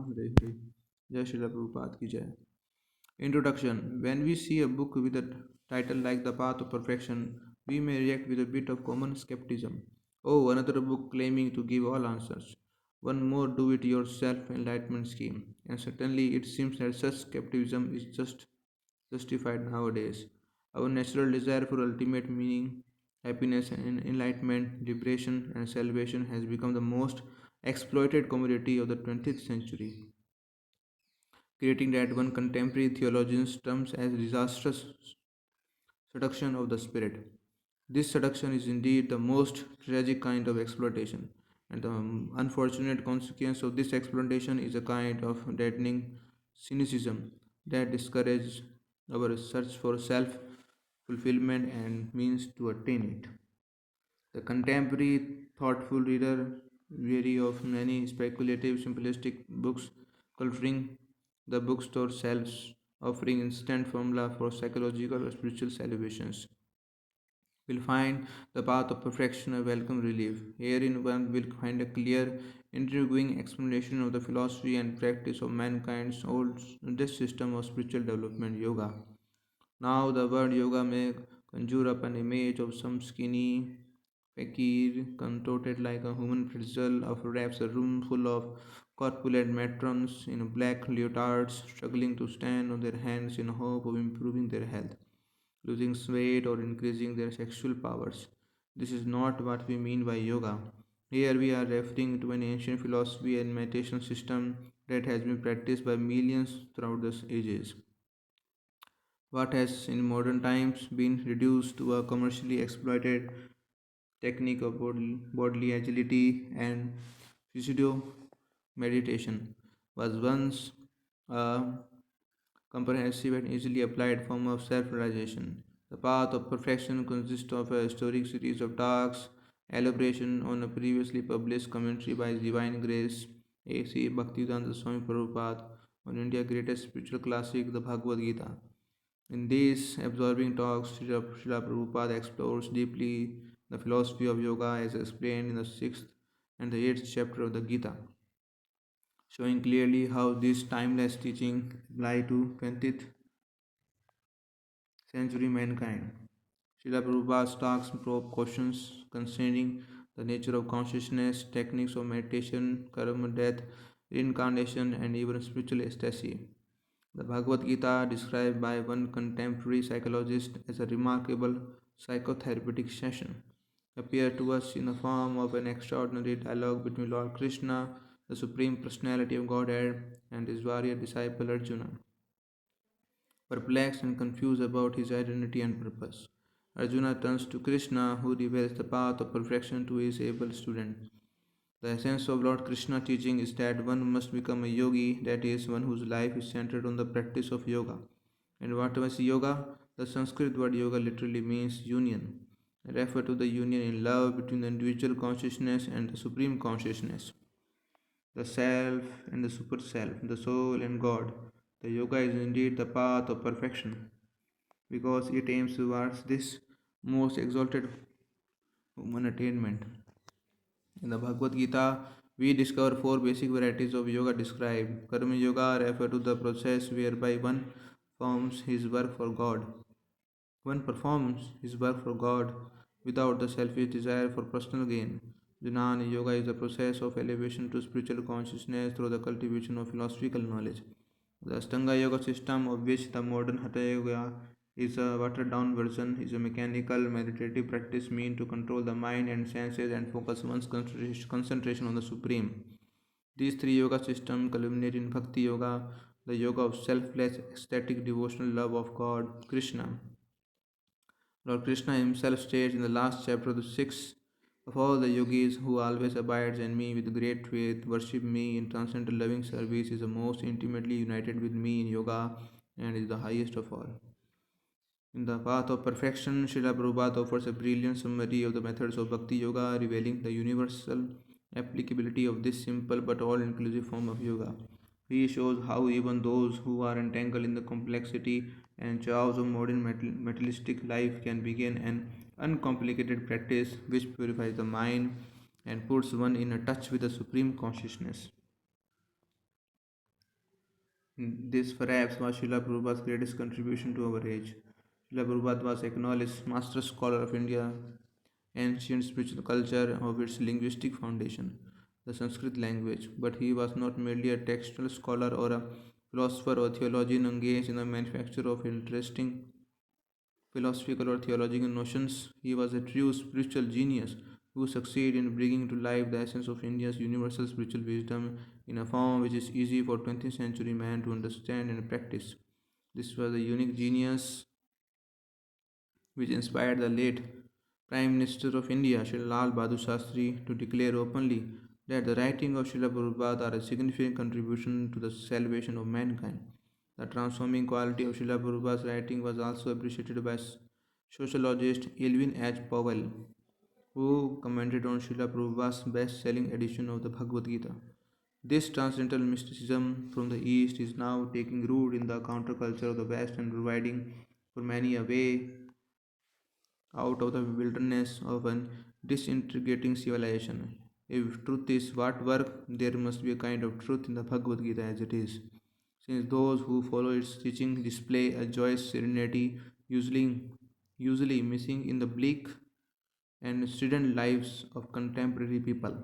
Hare Hare. Jai Srila Prabhupada ki Jai. Introduction. When we see a book with a title like The Path of Perfection, we may react with a bit of common skepticism. Oh, another book claiming to give all answers. One more do it yourself enlightenment scheme. And certainly it seems that such skepticism is just justified nowadays. Our natural desire for ultimate meaning, happiness, and enlightenment, liberation, and salvation has become the most exploited commodity of the 20th century, creating that one contemporary theologians terms as disastrous seduction of the spirit. This seduction is indeed the most tragic kind of exploitation, and the unfortunate consequence of this exploitation is a kind of deadening cynicism that discourages our search for self fulfillment and means to attain it. The contemporary thoughtful reader, weary of many speculative, simplistic books culturing the bookstore shelves, offering instant formula for psychological or spiritual salvations, will find the path of perfection a welcome relief. Herein one will find a clear, intriguing explanation of the philosophy and practice of mankind's oldest system of spiritual development, yoga. Now the word yoga may conjure up an image of some skinny fakir contorted like a human pretzel of perhaps a room full of corpulent matrons in black leotards struggling to stand on their hands in hope of improving their health, losing weight, or increasing their sexual powers. This is not what we mean by yoga. Here we are referring to an ancient philosophy and meditation system that has been practiced by millions throughout the ages. What has in modern times been reduced to a commercially exploited technique of bodily agility and pseudo meditation was once a comprehensive and easily applied form of self realization. The path of perfection consists of a historic series of talks, elaboration on a previously published commentary by His Divine Grace A.C. Bhaktivedanta Swami Prabhupada on India's greatest spiritual classic, the Bhagavad Gita. In these absorbing talks, Srila Prabhupada explores deeply the philosophy of yoga as explained in the 6th and the 8th chapter of the Gita, showing clearly how this timeless teaching apply to 20th century mankind. Srila Prabhupada's talks probe questions concerning the nature of consciousness, techniques of meditation, karma, death, reincarnation, and even spiritual ecstasy. The Bhagavad Gita, described by one contemporary psychologist as a remarkable psychotherapeutic session, appeared to us in the form of an extraordinary dialogue between Lord Krishna, the Supreme Personality of Godhead, and his warrior disciple Arjuna. Perplexed and confused about his identity and purpose, Arjuna turns to Krishna, who reveals the path of perfection to his able student. The essence of Lord Krishna's teaching is that one must become a yogi, that is, one whose life is centered on the practice of yoga. And what was yoga? The Sanskrit word yoga literally means union, refer to the union in love between the individual consciousness and the supreme consciousness, the self and the super self, the soul and God. The yoga is indeed the path of perfection because it aims towards this most exalted human attainment. In the Bhagavad Gita, we discover four basic varieties of yoga described. Karma yoga refers to the process whereby one performs his work for God. One performs his work for God without the selfish desire for personal gain. Jnana Yoga is the process of elevation to spiritual consciousness through the cultivation of philosophical knowledge. The Ashtanga Yoga system, of which the modern Hatha Yoga is a watered down version, is a mechanical meditative practice meant to control the mind and senses and focus one's concentration on the Supreme. These three yoga systems culminate in Bhakti Yoga, the yoga of selfless, ecstatic, devotional love of God, Krishna. Lord Krishna himself states in the last chapter of the sixth, of all the yogis who always abides in me with great faith, worship me in transcendental loving service, is the most intimately united with me in yoga and is the highest of all. In the path of perfection, Srila Prabhupada offers a brilliant summary of the methods of Bhakti Yoga, revealing the universal applicability of this simple but all inclusive form of yoga. He shows how even those who are entangled in the complexity and chaos of modern materialistic life can begin an uncomplicated practice which purifies the mind and puts one in a touch with the supreme consciousness. This perhaps was Srila Prabhupada's greatest contribution to our age. Srila Prabhupada was acknowledged master scholar of India, ancient spiritual culture of its linguistic foundation, the Sanskrit language, but he was not merely a textual scholar or a philosopher or theologian engaged in the manufacture of interesting philosophical or theological notions. He was a true spiritual genius who succeeded in bringing to life the essence of India's universal spiritual wisdom in a form which is easy for 20th century man to understand and practice. This was a unique genius which inspired the late Prime Minister of India, Sri Lal Bahadur Shastri, to declare openly that the writings of Srila Prabhupada are a significant contribution to the salvation of mankind. The transforming quality of Srila Prabhupada's writing was also appreciated by sociologist Elvin H. Powell, who commented on Srila Prabhupada's best-selling edition of the Bhagavad Gita. This transcendental mysticism from the East is now taking root in the counterculture of the West and providing for many a way out of the wilderness of an disintegrating civilization. If truth is what work, there must be a kind of truth in the Bhagavad Gita as it is, since those who follow its teaching display a joyous serenity usually missing in the bleak and strident lives of contemporary people.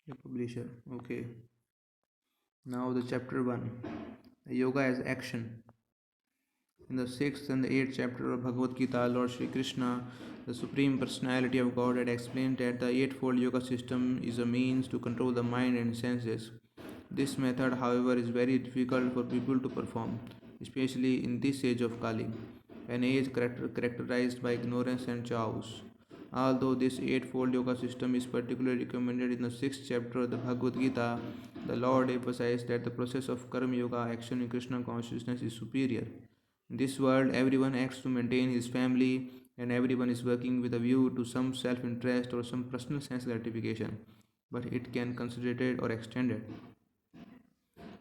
The publisher. Okay. Now the chapter 1. Yoga as action. In the sixth and the eighth chapter of Bhagavad Gita, Lord Sri Krishna, the Supreme Personality of Godhead, explained that the Eightfold Yoga system is a means to control the mind and senses. This method, however, is very difficult for people to perform, especially in this age of Kali, an age characterized by ignorance and chaos. Although this Eightfold Yoga system is particularly recommended in the sixth chapter of the Bhagavad Gita, the Lord emphasized that the process of Karma Yoga, action in Krishna consciousness, is superior. In this world, everyone acts to maintain his family, and everyone is working with a view to some self interest or some personal sense gratification, but it can concentrated or extended.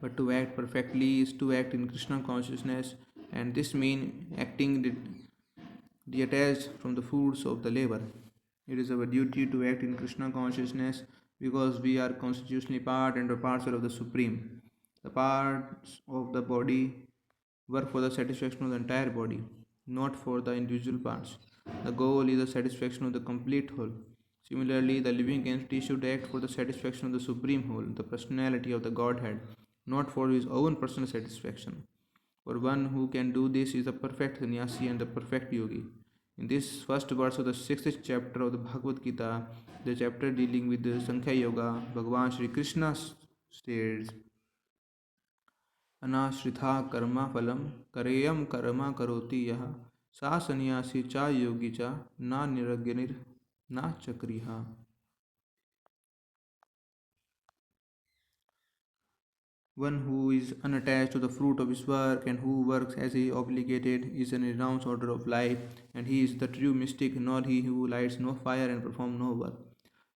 But to act perfectly is to act in Krishna consciousness, and this means acting detached from the fruits of the labor. It is our duty to act in Krishna consciousness because we are constitutionally part and parcel of the Supreme. The parts of the body work for the satisfaction of the entire body, not for the individual parts. The goal is the satisfaction of the complete whole. Similarly, the living entity should act for the satisfaction of the supreme whole, the personality of the Godhead, not for his own personal satisfaction. For one who can do this is the perfect sannyasi and the perfect yogi. In this first verse of the sixth chapter of the Bhagavad Gita, the chapter dealing with the Sankhya Yoga, Bhagavan Sri Krishna states, अनाश्रिता कर्मफलं करेयं कर्म करोति यः सा सन्यासी च योगी च न निरग्निर् न चक्रिः. One who is unattached to the fruit of his work and who works as he obligated is an renounced order of life, and he is the true mystic, not he who lights no fire and performs no work.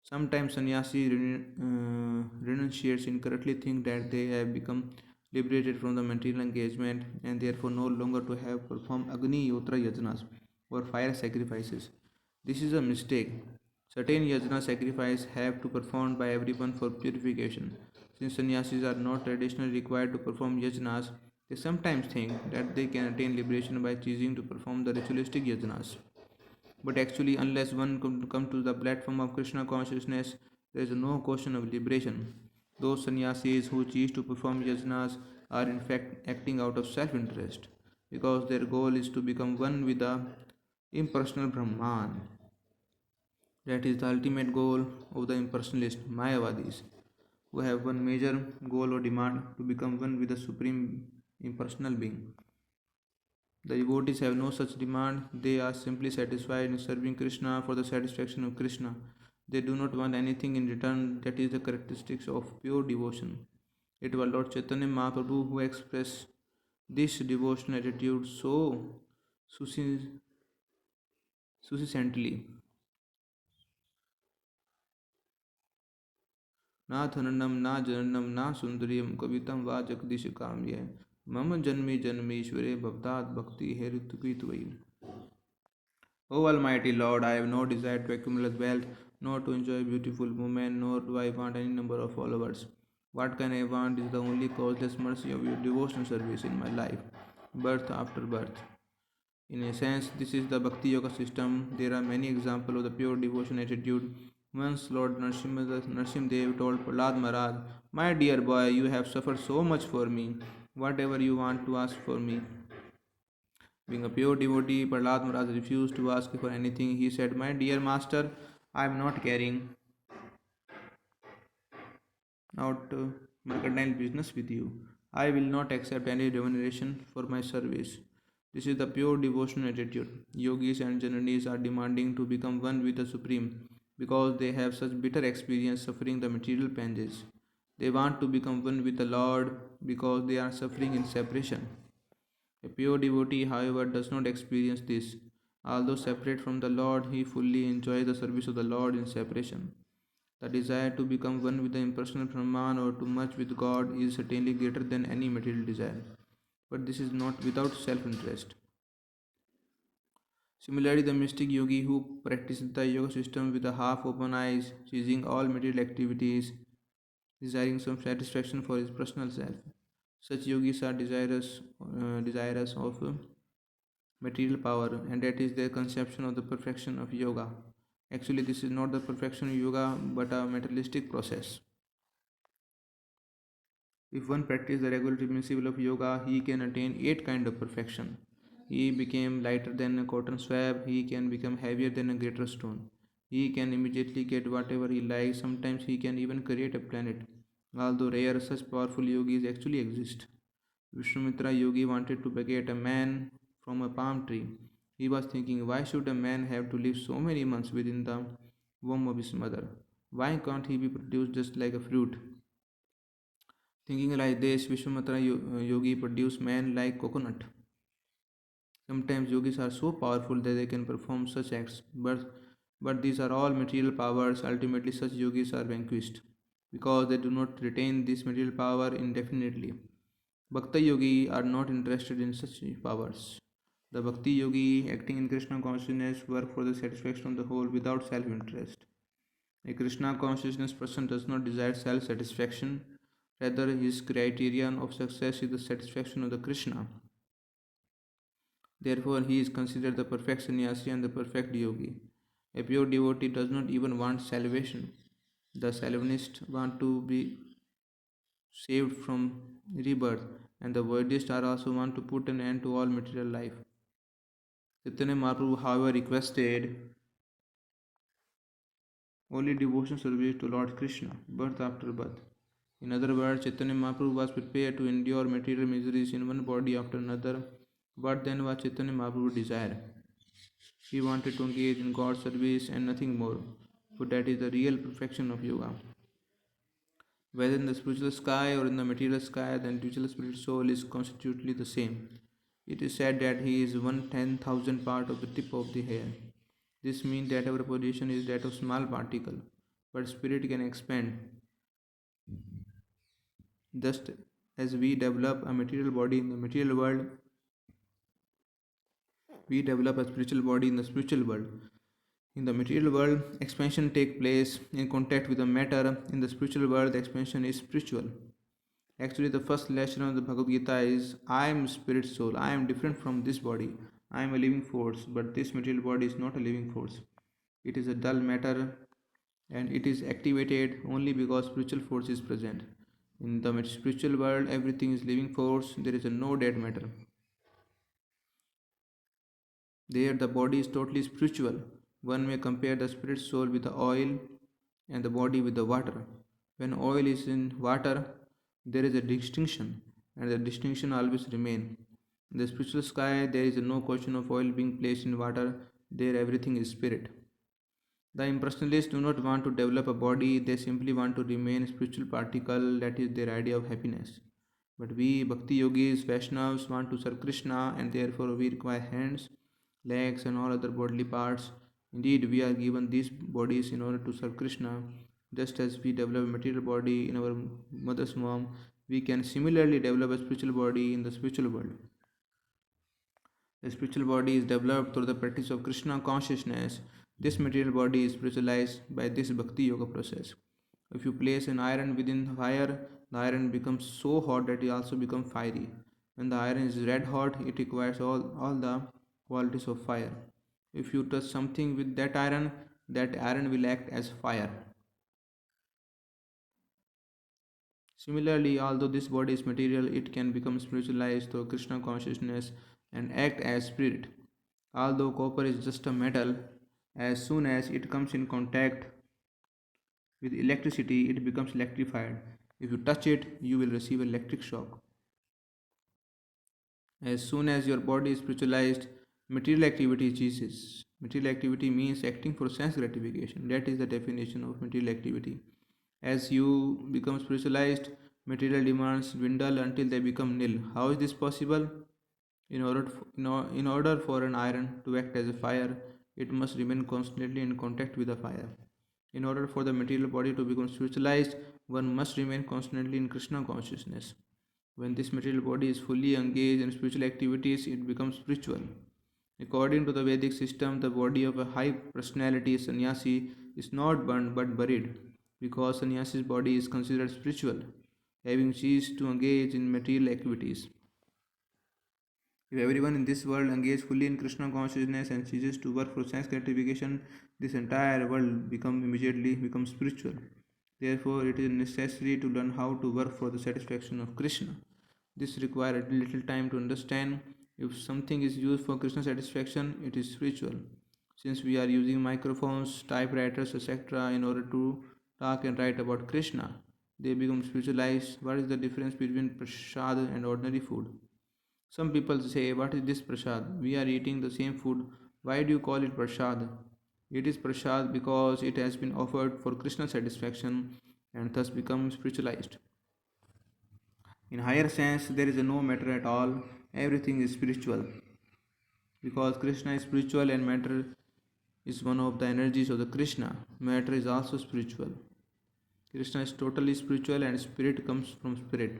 Sometimes sannyasi renunciates incorrectly think that they have become liberated from the material engagement and therefore no longer to have performed Agni Yotra yajnas or fire sacrifices. This is a mistake. Certain yajna sacrifices have to performed by everyone for purification. Since sannyasis are not traditionally required to perform yajnas, they sometimes think that they can attain liberation by choosing to perform the ritualistic yajnas. But actually, unless one come to the platform of Krishna consciousness, there is no question of liberation. Those sannyasis who choose to perform yajnas are in fact acting out of self-interest, because their goal is to become one with the impersonal Brahman. That is the ultimate goal of the impersonalist Mayavadis, who have one major goal or demand to become one with the supreme impersonal being. The devotees have no such demand, they are simply satisfied in serving Krishna for the satisfaction of Krishna. They do not want anything in return, that is the characteristics of pure devotion. It was Lord Chaitanya Mahaprabhu who expressed this devotional attitude so succinctly. ना धननम ना जननम ना सुंदरियम कवितम वा जगदीश काम्य मम जन्मी जन्मीश्वरे भवदात भक्ति हेतुकृत वही. O Almighty Lord, I have no desire to accumulate wealth, not to enjoy beautiful women, nor do I want any number of followers. What can I want is the only causeless mercy of your devotional service in my life, birth after birth. In a sense, this is the Bhakti Yoga system. There are many examples of the pure devotion attitude. Once Lord Narsimdev told Prahlad Maharaj, "My dear boy, you have suffered so much for me. Whatever you want to ask for me." Being a pure devotee, Prahlad Maharaj refused to ask for anything. He said, "My dear master, I am not carrying out mercantile business with you. I will not accept any remuneration for my service." This is the pure devotional attitude. Yogis and jnanis are demanding to become one with the Supreme because they have such bitter experience suffering the material panges. They want to become one with the Lord because they are suffering in separation. A pure devotee, however, does not experience this. Although separate from the Lord, he fully enjoys the service of the Lord in separation. The desire to become one with the impersonal Brahman or to merge with God is certainly greater than any material desire. But this is not without self interest. Similarly, the mystic yogi who practices the yoga system with a half open eyes, ceasing all material activities, desiring some satisfaction for his personal self. Such yogis are desirous of material power, and that is their conception of the perfection of yoga. Actually, this is not the perfection of yoga but a materialistic process. If one practices the regulatory principle of yoga, he can attain eight kinds of perfection. He became lighter than a cotton swab, he can become heavier than a greater stone. He can immediately get whatever he likes, sometimes he can even create a planet. Although rare, such powerful yogis actually exist. Vishwamitra yogi wanted to beget a man from a palm tree. He was thinking, why should a man have to live so many months within the womb of his mother? Why can't he be produced just like a fruit? Thinking like this, Yogi produced men like coconut. Sometimes yogis are so powerful that they can perform such acts, but these are all material powers. Ultimately, such yogis are vanquished because they do not retain this material power indefinitely. Bhakti yogi are not interested in such powers. The Bhakti yogi, acting in Krishna consciousness, work for the satisfaction of the whole without self interest. A Krishna consciousness person does not desire self satisfaction, rather, his criterion of success is the satisfaction of the Krishna. Therefore, he is considered the perfect sannyasi and the perfect yogi. A pure devotee does not even want salvation. The Salvanists want to be saved from rebirth, and the Voidists are also want to put an end to all material life. Chaitanya Mahaprabhu, however, requested only devotion service to Lord Krishna, birth after birth. In other words, Chaitanya Mahaprabhu was prepared to endure material miseries in one body after another. What then was Chaitanya Mahaprabhu's desire? He wanted to engage in God's service and nothing more, for that is the real perfection of yoga. Whether in the spiritual sky or in the material sky, the individual spirit soul is constitutionally the same. It is said that he is 1/10,000 part of the tip of the hair. This means that our position is that of small particle, but spirit can expand. Just as we develop a material body in the material world, we develop a spiritual body in the spiritual world. In the material world, expansion takes place in contact with the matter. In the spiritual world, the expansion is spiritual. Actually, the first lesson of the Bhagavad Gita is I am spirit soul. I am different from this body. I am a living force, but this material body is not a living force. It is a dull matter and it is activated only because spiritual force is present. In the spiritual world, everything is living force. There is a no dead matter. There, the body is totally spiritual. One may compare the spirit soul with the oil and the body with the water. When oil is in water, there is a distinction, and the distinction always remain. In the spiritual sky, there is no question of oil being placed in water. There, everything is spirit. The impersonalists do not want to develop a body; they simply want to remain a spiritual particle. That is their idea of happiness. But we Bhakti yogis, Vaishnavas want to serve Krishna, and therefore we require hands, legs, and all other bodily parts. Indeed, we are given these bodies in order to serve Krishna. Just as we develop a material body in our mother's womb, we can similarly develop a spiritual body in the spiritual world. The spiritual body is developed through the practice of Krishna consciousness. This material body is spiritualized by this Bhakti Yoga process. If you place an iron within fire, the iron becomes so hot that it also becomes fiery. When the iron is red hot, it requires all the qualities of fire. If you touch something with that iron will act as fire. Similarly, although this body is material, it can become spiritualized through Krishna consciousness and act as spirit. Although copper is just a metal, as soon as it comes in contact with electricity, it becomes electrified. If you touch it, you will receive electric shock. As soon as your body is spiritualized, material activity ceases. Material activity means acting for sense gratification. That is the definition of material activity. As you become spiritualized, material demands dwindle until they become nil. How is this possible? In order for an iron to act as a fire, it must remain constantly in contact with the fire. In order for the material body to become spiritualized, one must remain constantly in Krishna consciousness. When this material body is fully engaged in spiritual activities, it becomes spiritual. According to the Vedic system, the body of a high personality sannyasi is not burned but buried, because sannyasi's body is considered spiritual, having ceased to engage in material activities. If everyone in this world engages fully in Krishna consciousness and ceases to work for sense gratification, this entire world immediately becomes spiritual. Therefore, it is necessary to learn how to work for the satisfaction of Krishna. This requires a little time to understand. If something is used for Krishna satisfaction, it is spiritual. Since we are using microphones, typewriters, etc., in order to talk and write about Krishna, they become spiritualized. What is the difference between prasad and ordinary food? Some people say, what is this prasad? We are eating the same food. Why do you call it prasad? It is prasad because it has been offered for Krishna satisfaction and thus becomes spiritualized. In higher sense, there is no matter at all. Everything is spiritual. Because Krishna is spiritual and matter is one of the energies of the Krishna. Matter is also spiritual. Krishna is totally spiritual and spirit comes from spirit.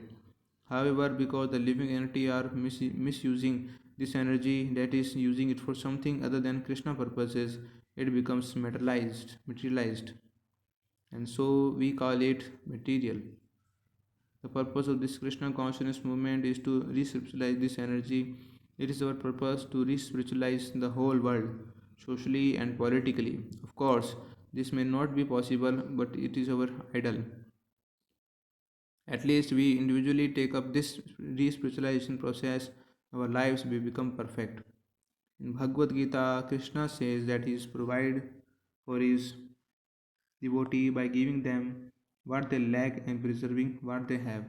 However, because the living entity are misusing this energy, that is, using it for something other than Krishna purposes, it becomes materialized, and so we call it material. The purpose of this Krishna consciousness movement is to re-spiritualize this energy. It is our purpose to re-spiritualize the whole world, socially and politically. Of course, this may not be possible, but it is our ideal. At least we individually take up this re-spiritualization process, our lives will become perfect. In Bhagavad Gita, Krishna says that he is provided for his devotee by giving them what they lack and preserving what they have.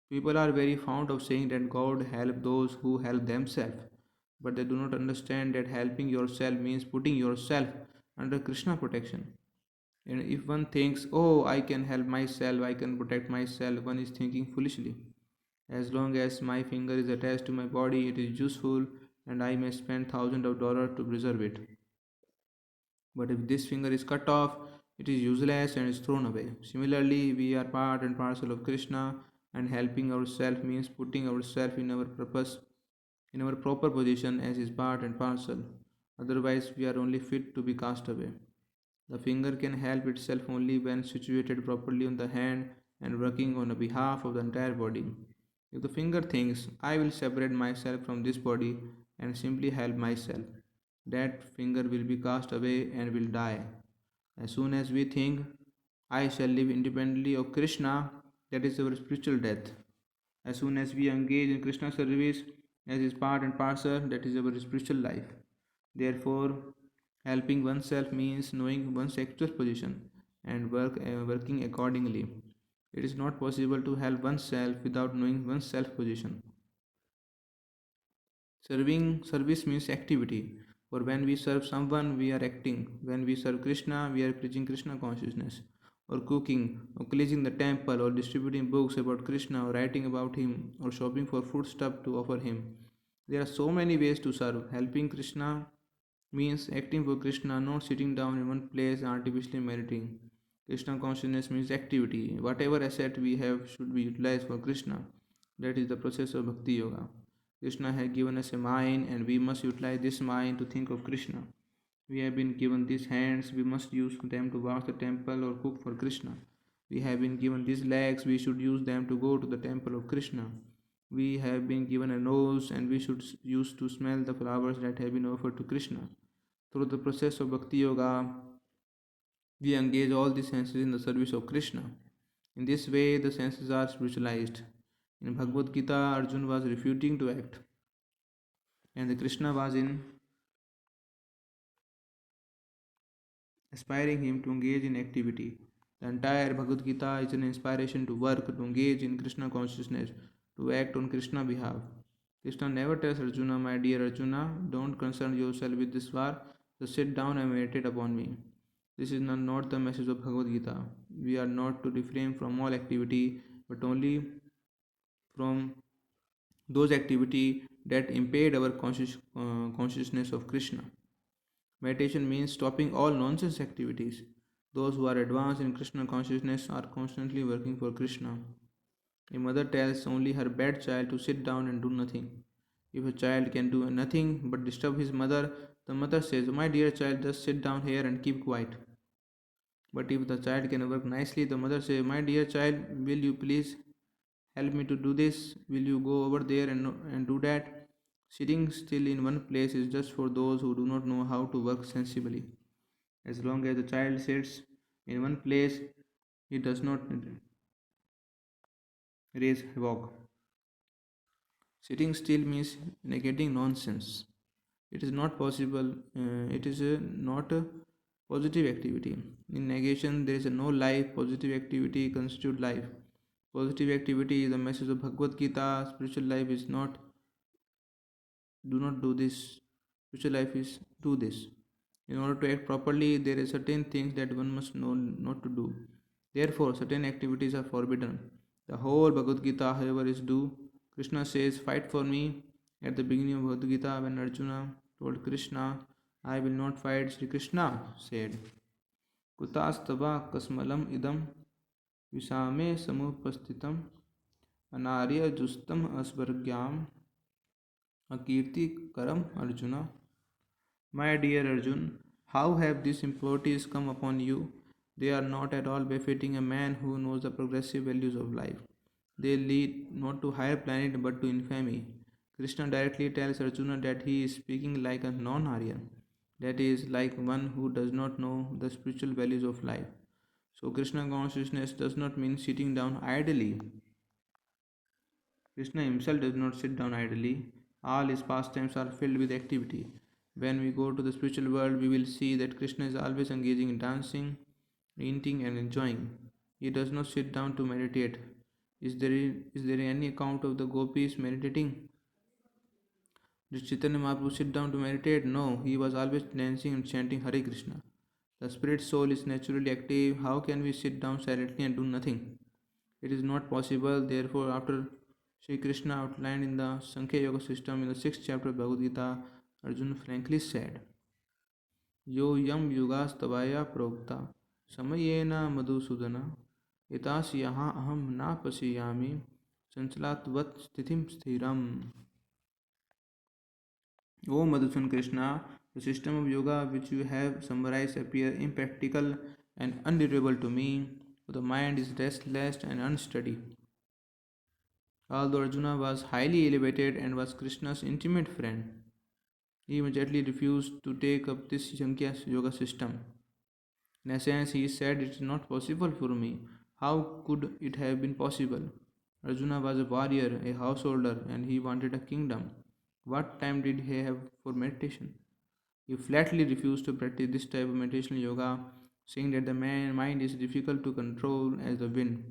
People are very fond of saying that God help those who help themselves, but they do not understand that helping yourself means putting yourself under Krishna protection. And if one thinks, oh, I can help myself, I can protect myself, one is thinking foolishly. As long as my finger is attached to my body, it is useful and I may spend thousands of dollars to preserve it. But if this finger is cut off, it is useless and is thrown away. Similarly, we are part and parcel of Krishna, and helping ourselves means putting ourselves in our proper position as his part and parcel. Otherwise, we are only fit to be cast away. The finger can help itself only when situated properly on the hand and working on the behalf of the entire body. If the finger thinks, I will separate myself from this body and simply help myself, that finger will be cast away and will die. As soon as we think, I shall live independently of Krishna, that is our spiritual death. As soon as we engage in Krishna service as his part and parcel, that is our spiritual life. Therefore, helping oneself means knowing one's actual position and working accordingly. It is not possible to help oneself without knowing one's self position. Serving service means activity. For when we serve someone, we are acting. When we serve Krishna, we are preaching Krishna consciousness, or cooking, or cleansing the temple, or distributing books about Krishna, or writing about him, or shopping for foodstuff to offer him. There are so many ways to serve. Helping Krishna means acting for Krishna, not sitting down in one place artificially meditating. Krishna consciousness means activity. Whatever asset we have should be utilized for Krishna. That is the process of Bhakti Yoga. Krishna has given us a mind and we must utilize this mind to think of Krishna. We have been given these hands, we must use them to wash the temple or cook for Krishna. We have been given these legs, we should use them to go to the temple of Krishna. We have been given a nose and we should use to smell the flowers that have been offered to Krishna. Through the process of Bhakti Yoga, we engage all the senses in the service of Krishna. In this way, the senses are spiritualized. In Bhagavad Gita, Arjuna was refuting to act, and the Krishna was in aspiring him to engage in activity. The entire Bhagavad Gita is an inspiration to work, to engage in Krishna consciousness, to act on Krishna behalf. Krishna never tells Arjuna, my dear Arjuna, don't concern yourself with this war, just sit down and meditate upon me. This is not the message of Bhagavad Gita. We are not to refrain from all activity, but only from those activity that impede our consciousness of Krishna. Meditation means stopping all nonsense activities. Those who are advanced in Krishna consciousness are constantly working for Krishna. A mother tells only her bad child to sit down and do nothing. If a child can do nothing but disturb his mother, the mother says, my dear child, just sit down here and keep quiet. But if the child can work nicely, the mother says, my dear child, will you please help me to do this? Will you go over there and do that? Sitting still in one place is just for those who do not know how to work sensibly. As long as the child sits in one place, he does not raise havoc. Sitting still means negating nonsense. It is not possible, it is not a positive activity. In negation, there is no life. Positive activity constitutes life. Positive activity is the message of Bhagavad Gita. Spiritual life is not do not do this. Spiritual life is do this. In order to act properly, there are certain things that one must know not to do. Therefore, certain activities are forbidden. The whole Bhagavad Gita, however, is do. Krishna says, fight for me. At the beginning of Bhagavad Gita, when Arjuna told Krishna, I will not fight, Sri Krishna said, Kutastava kasmalam idam visame samupastitam anarya justam asvargyam akirti karam Arjuna. My dear Arjun, how have these impurities come upon you? They are not at all befitting a man who knows the progressive values of life. They lead not to higher planet but to infamy. Krishna directly tells Arjuna that he is speaking like a non-Aryan, that is, like one who does not know the spiritual values of life. So, Krishna consciousness does not mean sitting down idly. Krishna himself does not sit down idly. All his pastimes are filled with activity. When we go to the spiritual world, we will see that Krishna is always engaging in dancing, eating, and enjoying. He does not sit down to meditate. Is there any account of the gopis meditating? Did Chaitanya Mahaprabhu sit down to meditate? No, he was always dancing and chanting Hare Krishna. The spirit soul is naturally active. How can we sit down silently and do nothing? It is not possible. Therefore, after Sri Krishna outlined in the Sankhya Yoga system in the 6th chapter of Bhagavad Gita, Arjuna frankly said, Yo yam yugastabaya prokta samayena madhusudana etas yaha aham na pasiyami sanchalatvat sthithim sthiram. O Madhusudan Krishna, the system of yoga which you have summarized appear impractical and undurable to me, for the mind is restless and unsteady. Although Arjuna was highly elevated and was Krishna's intimate friend, he immediately refused to take up this Sankhya yoga system. In essence, he said, it is not possible for me. How could it have been possible? Arjuna was a warrior, a householder, and he wanted a kingdom. What time did he have for meditation? He flatly refused to practice this type of meditational yoga, saying that the mind is difficult to control as the wind.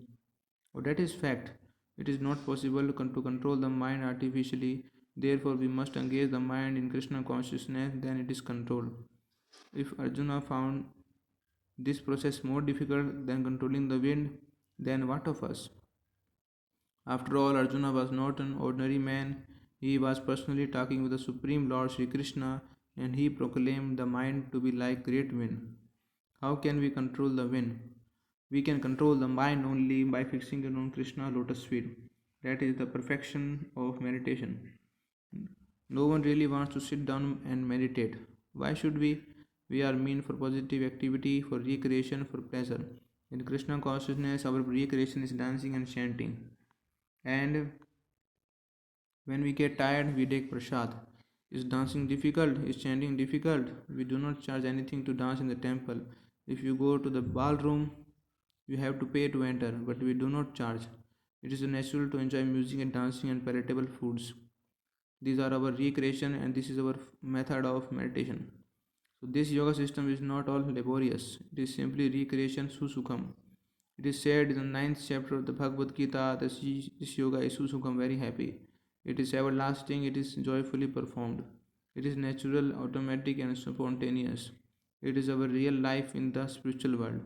Oh, that is fact. It is not possible to control the mind artificially. Therefore, we must engage the mind in Krishna consciousness, then it is controlled. If Arjuna found this process more difficult than controlling the wind, then what of us? After all, Arjuna was not an ordinary man. He was personally talking with the Supreme Lord Sri Krishna, and he proclaimed the mind to be like great wind. How can we control the wind? We can control the mind only by fixing it on Krishna lotus feet. That is the perfection of meditation. No one really wants to sit down and meditate. Why should we? We are meant for positive activity, for recreation, for pleasure. In Krishna consciousness, our recreation is dancing and chanting. And when we get tired, we take prasad. Is dancing difficult? Is chanting difficult? We do not charge anything to dance in the temple. If you go to the ballroom, you have to pay to enter, but we do not charge. It is natural to enjoy music and dancing and palatable foods. These are our recreation and this is our method of meditation. So this yoga system is not all laborious. It is simply recreation susukham. It is said in the ninth chapter of the Bhagavad Gita that this yoga is susukham, very happy. It is everlasting, it is joyfully performed. It is natural, automatic and spontaneous. It is our real life in the spiritual world.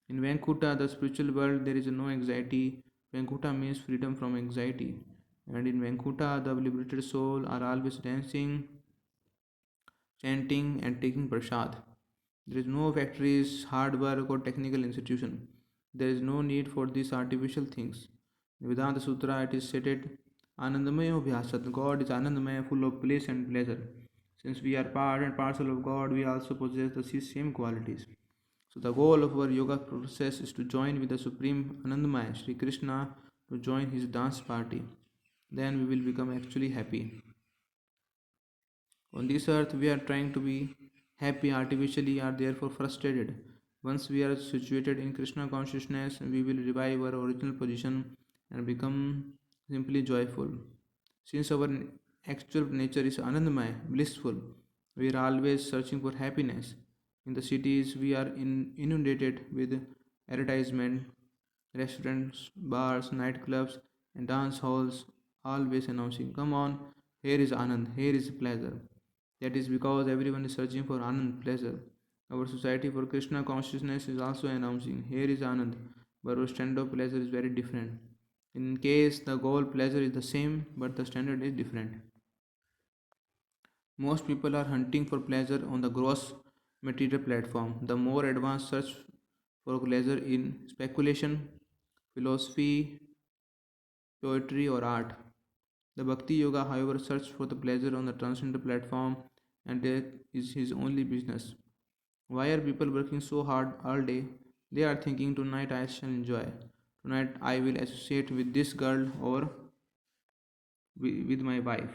In Vaikuntha, the spiritual world, there is no anxiety. Vaikuntha means freedom from anxiety. And in Vaikuntha, the liberated soul are always dancing, chanting, and taking prasad. There is no factories, hard work, or technical institution. There is no need for these artificial things. In Vedanta Sutra, it is stated, Anandamaya Bhyasat. God is Anandamaya, full of bliss and pleasure. Since we are part and parcel of God, we also possess the same qualities. So the goal of our yoga process is to join with the Supreme Anandamaya, Sri Krishna, to join his dance party. Then we will become actually happy. On this earth, we are trying to be happy artificially, are therefore frustrated. Once we are situated in Krishna consciousness, we will revive our original position and become simply joyful. Since our actual nature is Anandamaya, blissful, we are always searching for happiness. In the cities, we are inundated with advertisement, restaurants, bars, nightclubs, and dance halls, always announcing, Come on, here is Anand, here is pleasure. That is because everyone is searching for Anand, pleasure. Our society for Krishna consciousness is also announcing, Here is Anand, but our standard of pleasure is very different. In case the goal pleasure is the same, but the standard is different. Most people are hunting for pleasure on the gross material platform. The more advanced search for pleasure in speculation, philosophy, poetry, or art. The Bhakti Yoga, however, searches for the pleasure on the transcendental platform, and that is his only business. Why are people working so hard all day? They are thinking, tonight I shall enjoy. Tonight I will associate with this girl or with my wife.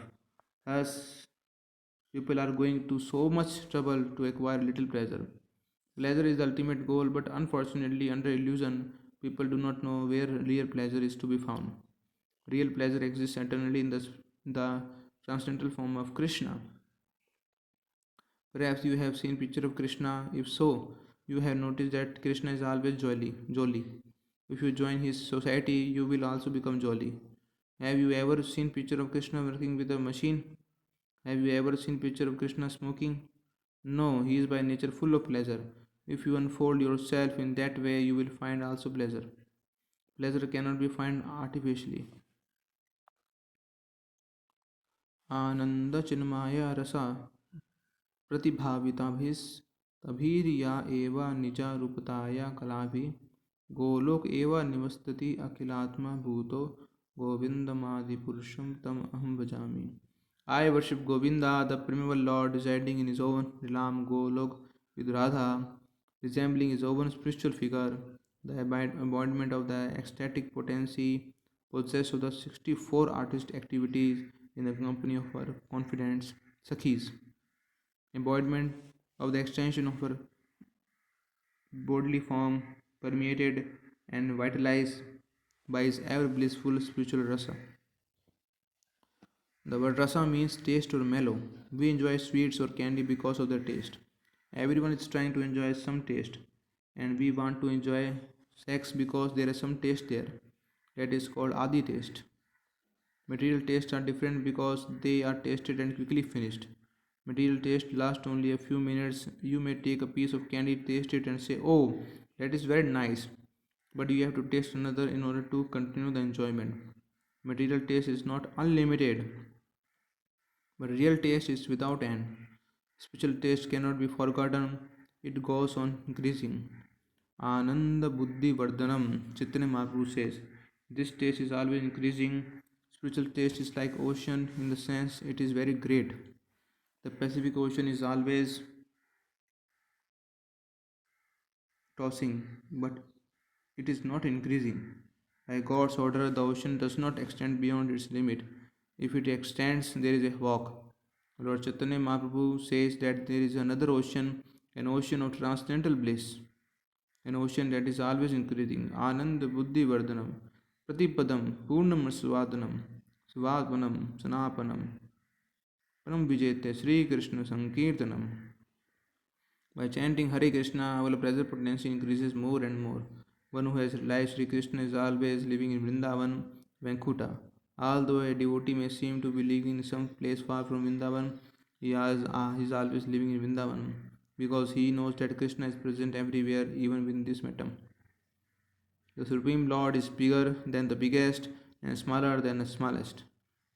Thus, people are going to so much trouble to acquire little pleasure. Pleasure is the ultimate goal, but unfortunately, under illusion, people do not know where real pleasure is to be found. Real pleasure exists eternally in the transcendental form of Krishna. Perhaps you have seen picture of Krishna. If so, you have noticed that Krishna is always jolly. If you join his society, you will also become jolly. Have you ever seen picture of Krishna working with a machine? Have you ever seen picture of Krishna smoking? No, he is by nature full of pleasure. If you unfold yourself in that way, you will find also pleasure. Pleasure cannot be found artificially. आनंद चिन्माया रसा प्रतिभाविताभिस्तभिर्या एव निजारूपताया कलाभिः गोलोक एव निवसति अखिलात्मा भूतो गोविंदमादिपुरुषं तम अहम भजामि. I worship Govinda, the primeval Lord, residing in his own realm Golok with Radha, resembling his own spiritual figure, the embodiment of the ecstatic potency, possessed of the 64 artist activities in the company of her confidants, Sakhis, embodiment of the extension of her bodily form, permeated and vitalized by his ever blissful spiritual rasa. The word rasa means taste or mellow. We enjoy sweets or candy because of their taste. Everyone is trying to enjoy some taste, and we want to enjoy sex because there is some taste there. That is called adi taste. Material tastes are different because they are tasted and quickly finished. Material taste lasts only a few minutes. You may take a piece of candy, taste it, and say, Oh, that is very nice. But you have to taste another in order to continue the enjoyment. Material taste is not unlimited, but real taste is without end. Spiritual taste cannot be forgotten, it goes on increasing. Ananda Buddhi Vardhanam, Chaitanya Mahaprabhu says. This taste is always increasing. Spiritual taste is like ocean in the sense it is very great. The Pacific Ocean is always tossing, but it is not increasing. By God's order, the ocean does not extend beyond its limit. If it extends, there is a walk. Lord Chaitanya Mahaprabhu says that there is another ocean, an ocean of transcendental bliss, an ocean that is always increasing. Anand Buddhi Vardhanam, Pratipadam, Purnam Swadanam, Swadvanam, Sanapanam, Param Vijete, Sri Krishna Sankirtanam. By chanting Hare Krishna, our pleasure potency increases more and more. One who has realized Sri Krishna is always living in Vrindavan, Vaikuntha. Although a devotee may seem to be living in some place far from Vrindavan, he is always living in Vrindavan because he knows that Krishna is present everywhere, even within this atom. The Supreme Lord is bigger than the biggest and smaller than the smallest.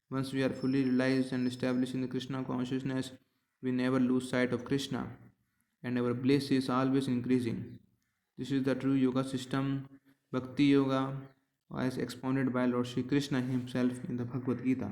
Once we are fully realized and established in the Krishna consciousness, we never lose sight of Krishna, and our bliss is always increasing. This is the true yoga system, Bhakti Yoga, as expounded by Lord Shri Krishna himself in the Bhagavad Gita.